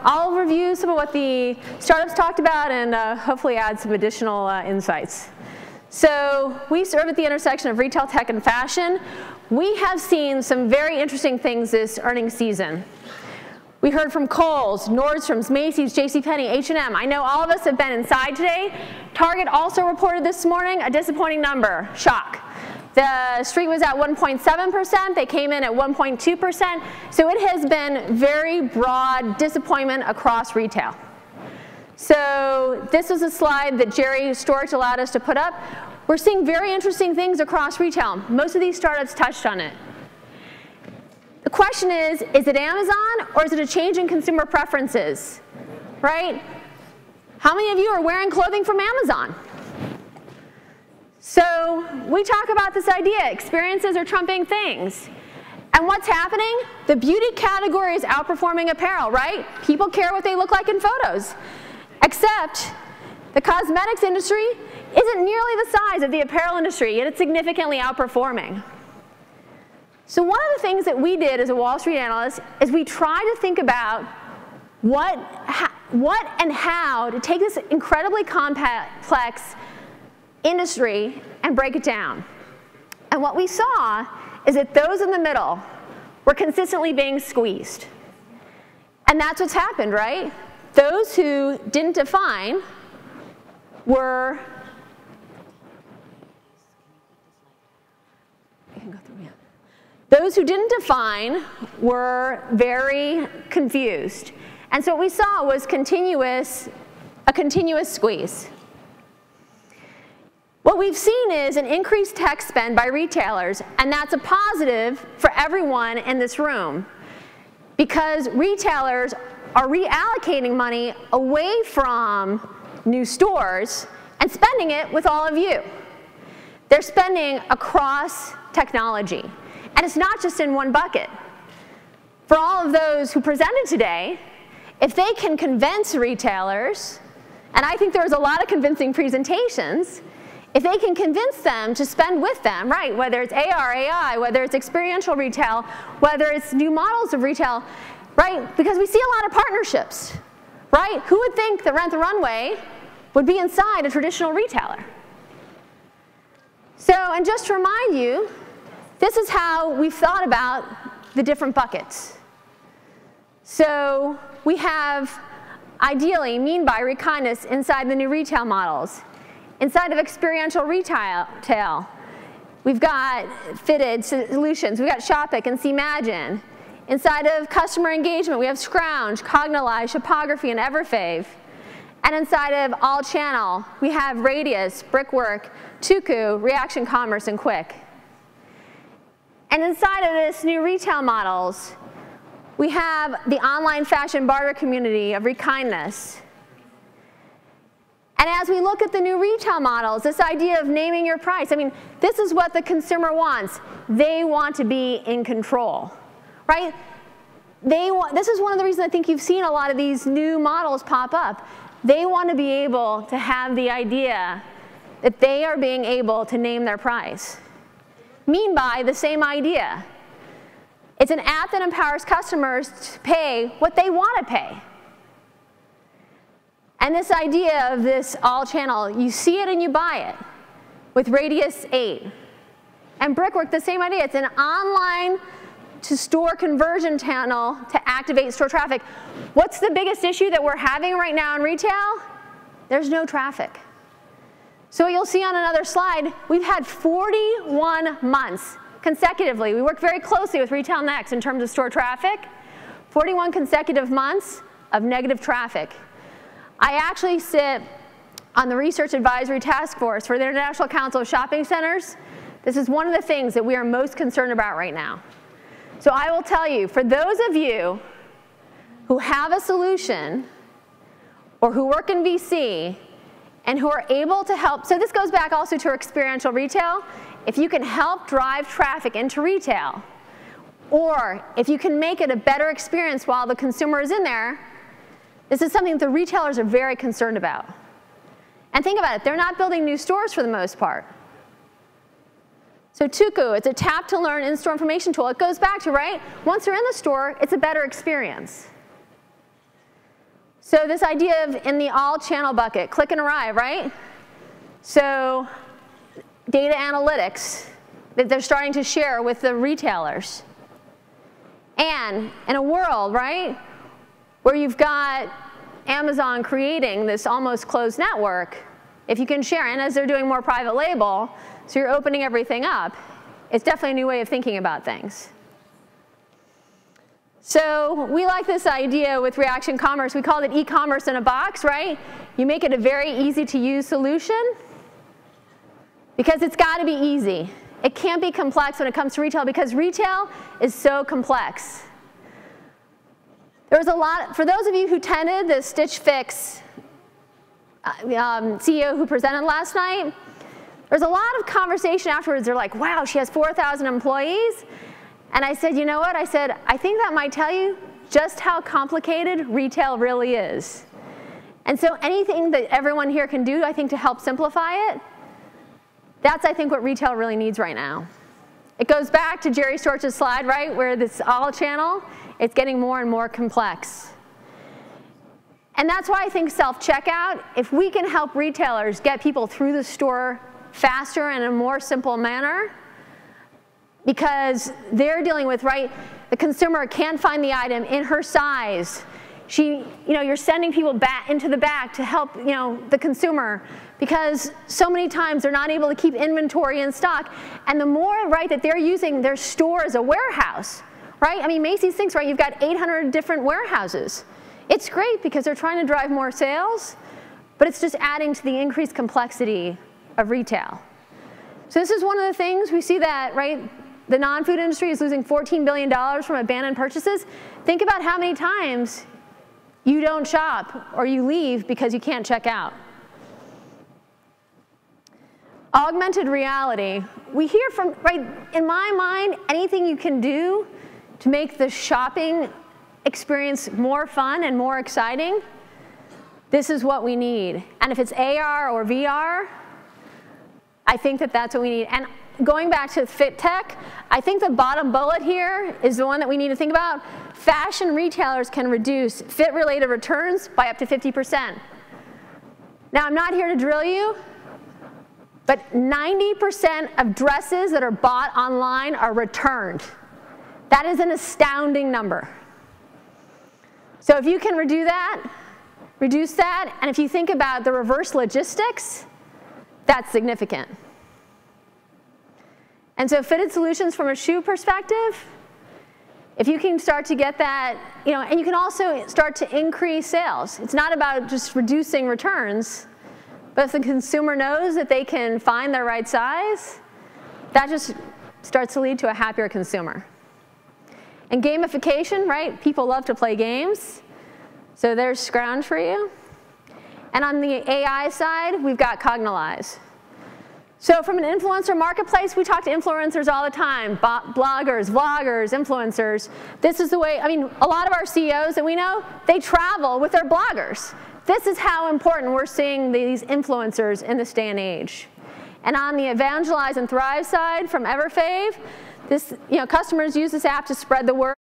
I'll review some of what the startups talked about and hopefully add some additional insights. So we serve at the intersection of retail, tech, and fashion. We have seen some very interesting things this earnings season. We heard from Kohl's, Nordstrom's, Macy's, JCPenney, H&M. I know all of us have been inside today. Target also reported this morning a disappointing number, shock. The street was at 1.7%, they came in at 1.2%, so it has been very broad disappointment across retail. So this was a slide that Jerry Storch allowed us to put up. We're seeing very interesting things across retail. Most of these startups touched on it. The question is it Amazon or is it a change in consumer preferences, right? How many of you are wearing clothing from Amazon? So we talk about this idea, experiences are trumping things. And what's happening? The beauty category is outperforming apparel, right? People care what they look like in photos. Except the cosmetics industry isn't nearly the size of the apparel industry, yet it's significantly outperforming. So one of the things that we did as a Wall Street analyst is we tried to think about what and how to take this incredibly complex industry and break it down. And what we saw is that those in the middle were consistently being squeezed. And that's what's happened, right? Those who didn't define were very confused. And so what we saw was a continuous squeeze. What we've seen is an increased tech spend by retailers, and that's a positive for everyone in this room because retailers are reallocating money away from new stores and spending it with all of you. They're spending across technology, and it's not just in one bucket. For all of those who presented today, if they can convince retailers, and I think there was a lot of convincing presentations, if they can convince them to spend with them, right, whether it's AR, AI, whether it's experiential retail, whether it's new models of retail, right, because we see a lot of partnerships, right? Who would think that Rent the Runway would be inside a traditional retailer? So, and just to remind you, this is how we've thought about the different buckets. So we have, ideally, mean buy, re-kindness inside the new retail models. Inside of experiential retail, we've got fitted solutions. We've got Shoppick and Cmagine. Inside of customer engagement, we have Scrounge, Cognalize, Shopography, and Everfave. And inside of all channel, we have Radius, Brickwork, Tuku, Reaction Commerce, and Quick. And inside of this new retail models, we have the online fashion barter community of re-kindness. And as we look at the new retail models, this idea of naming your price, I mean, this is what the consumer wants. They want to be in control, right? This is one of the reasons I think you've seen a lot of these new models pop up. They want to be able to have the idea that they are being able to name their price. Mean by the same idea. It's an app that empowers customers to pay what they want to pay. And this idea of this all channel, you see it and you buy it with Radius 8. And Brickwork, the same idea. It's an online to store conversion channel to activate store traffic. What's the biggest issue that we're having right now in retail? There's no traffic. So what you'll see on another slide, we've had 41 months consecutively. We work very closely with Retail Next in terms of store traffic. 41 consecutive months of negative traffic. I actually sit on the Research Advisory Task Force for the International Council of Shopping Centers. This is one of the things that we are most concerned about right now. So I will tell you, for those of you who have a solution or who work in VC and who are able to help, so this goes back also to our experiential retail, if you can help drive traffic into retail, or if you can make it a better experience while the consumer is in there, this is something that the retailers are very concerned about. And think about it, they're not building new stores for the most part. So Tuku, it's a tap-to-learn in-store information tool. It goes back to, right, once they're in the store, it's a better experience. So this idea of in the all channel bucket, click and arrive, right? So data analytics that they're starting to share with the retailers. And in a world, right, where you've got Amazon creating this almost closed network, if you can share, and as they're doing more private label, so you're opening everything up, it's definitely a new way of thinking about things. So we like this idea with Reaction Commerce. We called it e-commerce in a box, right? You make it a very easy to use solution because it's got to be easy. It can't be complex when it comes to retail because retail is so complex. There was a lot, for those of you who attended the Stitch Fix CEO who presented last night, there was a lot of conversation afterwards. They're like, wow, she has 4,000 employees. And I said, you know what? I said, I think that might tell you just how complicated retail really is. And so anything that everyone here can do, I think, to help simplify it, that's, I think, what retail really needs right now. It goes back to Jerry Storch's slide, right, where this all channel, it's getting more and more complex. And that's why I think self-checkout, if we can help retailers get people through the store faster and in a more simple manner, because they're dealing with, right, the consumer can't find the item in her size. You're sending people back into the back to help, the consumer, because so many times they're not able to keep inventory in stock. And the more, right, that they're using their store as a warehouse, right? I mean, Macy's thinks, right, you've got 800 different warehouses. It's great because they're trying to drive more sales, but it's just adding to the increased complexity of retail. So this is one of the things we see that, right, the non-food industry is losing $14 billion from abandoned purchases. Think about how many times you don't shop or you leave because you can't check out. Augmented reality. We hear from, right, in my mind, anything you can do to make the shopping experience more fun and more exciting, this is what we need. And if it's AR or VR, I think that that's what we need. And going back to fit tech, I think the bottom bullet here is the one that we need to think about. Fashion retailers can reduce fit-related returns by up to 50%. Now, I'm not here to drill you, but 90% of dresses that are bought online are returned. That is an astounding number. So if you can reduce that, and if you think about the reverse logistics, that's significant. And so fitted solutions from a shoe perspective, if you can start to get that, and you can also start to increase sales. It's not about just reducing returns, but if the consumer knows that they can find their right size, that just starts to lead to a happier consumer. And gamification, right? People love to play games. So there's Scrounge for you. And on the AI side, we've got Cognize. So from an influencer marketplace, we talk to influencers all the time, bloggers, vloggers, influencers. This is the way, a lot of our CEOs that we know, they travel with their bloggers. This is how important we're seeing these influencers in this day and age. And on the Evangelize and Thrive side from Everfave, customers use this app to spread the word.